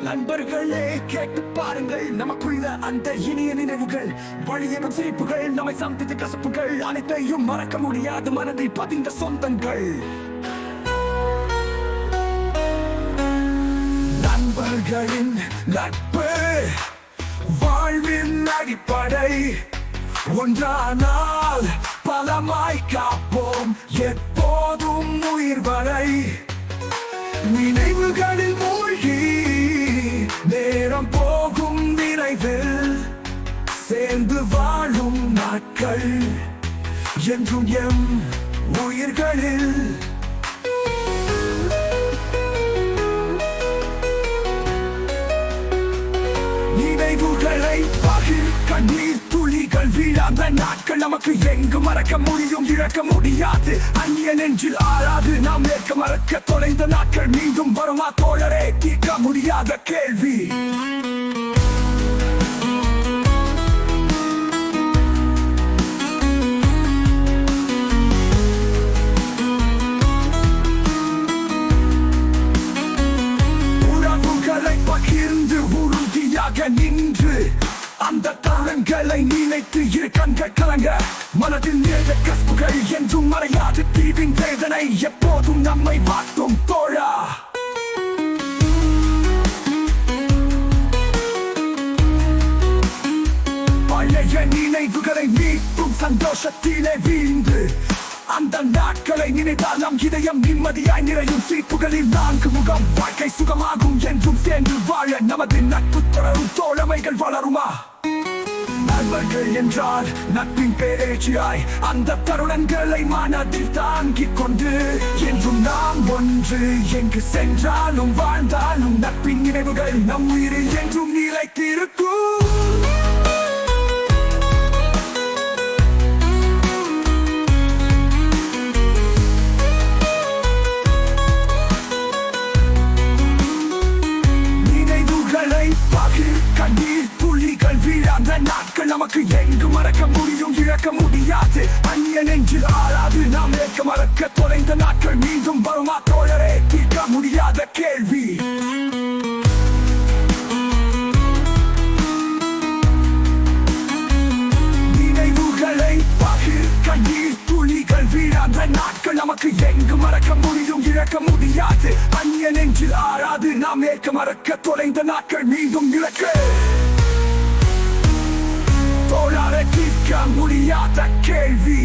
நண்பர்களே கேட்டு பாருங்கள், நமக்குள்ள அந்த இனிய நினைவுகள், வழியனும் சிரிப்புகள், நம்மை சந்தித்த கசப்புகள் அனைத்தையும் மறக்க முடியாத மனதில் பதிந்த சொந்தங்கள். நண்பர்களின் நட்பு வாழ்வின் அடிப்படை. ஒன்றானால் பலமாய் காப்போம் எப்போதும் உயிர் வரை. நினைவுகளில் மூழ்கி நேரம் போகும் நினைவில் சேர்ந்து வாழும் நாட்கள் என்றும் எம் உயிர்களில். நினைவுகளை பகிர் கண்ணீர் துளிகள் வீழாத நாட்கள் நமக்கு எங்கு மறக்க முடியும், இழக்க முடியாது. அந்நிய நெஞ்சில் ஆறாது நாம் ஏற்க மறக்க தொலைந்த நாட்கள் மீண்டும் வருமா தோழரே, தீர்க்க முடியாத கேள்வி. உறவுகளை பகிர்ந்து உறுதியாக நின்று அந்த தருணங்களை நினைத்து இரு கண்கள் கலங்க. மனதில் நேர்ந்த கசப்புகள் என்றும் மறையாது, தீவின் வேதனை எப்போதும் நம்மை வாட்டும் தோழா. பழைய நினைவுகளை மீட்டும் சந்தோஷத்திலே வீழ்ந்து அந்த நாட்களை நினைத்தால் நம் இதயம் நிம்மதியாய் நிறையும். சீப்புகளில் நான்கு முகம், வாழ்க்கை சுகமாகும் என்றும் சேர்ந்து வாழ நமது நட்பு தொடரும், தோழமைகள் வளருமா. நண்பர்கள் என்றால் நட்பின் பேரேச்சியாய் அந்த தருணங்களை மனதில் தாங்கிக் கொண்டு என்றும் நாம் ஒன்று. எங்கு சென்றாலும் வாழ்ந்தாலும் நட்பின் நினைவுகள் நம் உயிரில் என்றும் நிலைத்திருக்கும். கண்ணீர் துளிகள் வீழாத நாட்கள் நமக்கு எங்கு மறக்க முடியும், இழக்க முடியாது. அந்நிய நெஞ்சில் ஆளாது நாம் ஏற்க மறக்க தொலைந்த நாட்கள் மீண்டும் வருமா தோழரே, தீர்க்க முடியாத கேள்வி. நினைவுகளை பகிர் கண்ணீர் துளிகள் வீழாத நாட்கள் நமக்கு எங்கு மறக்க முடியும், இழக்க முடியாது. அந்நிய நெஞ்சில் ஆறாது நாம் ஏற்க மறக்க தொலைந்த நாட்கள் மீண்டும் இழக்க தோழரே, தீர்க்க முடியாத கேள்வி.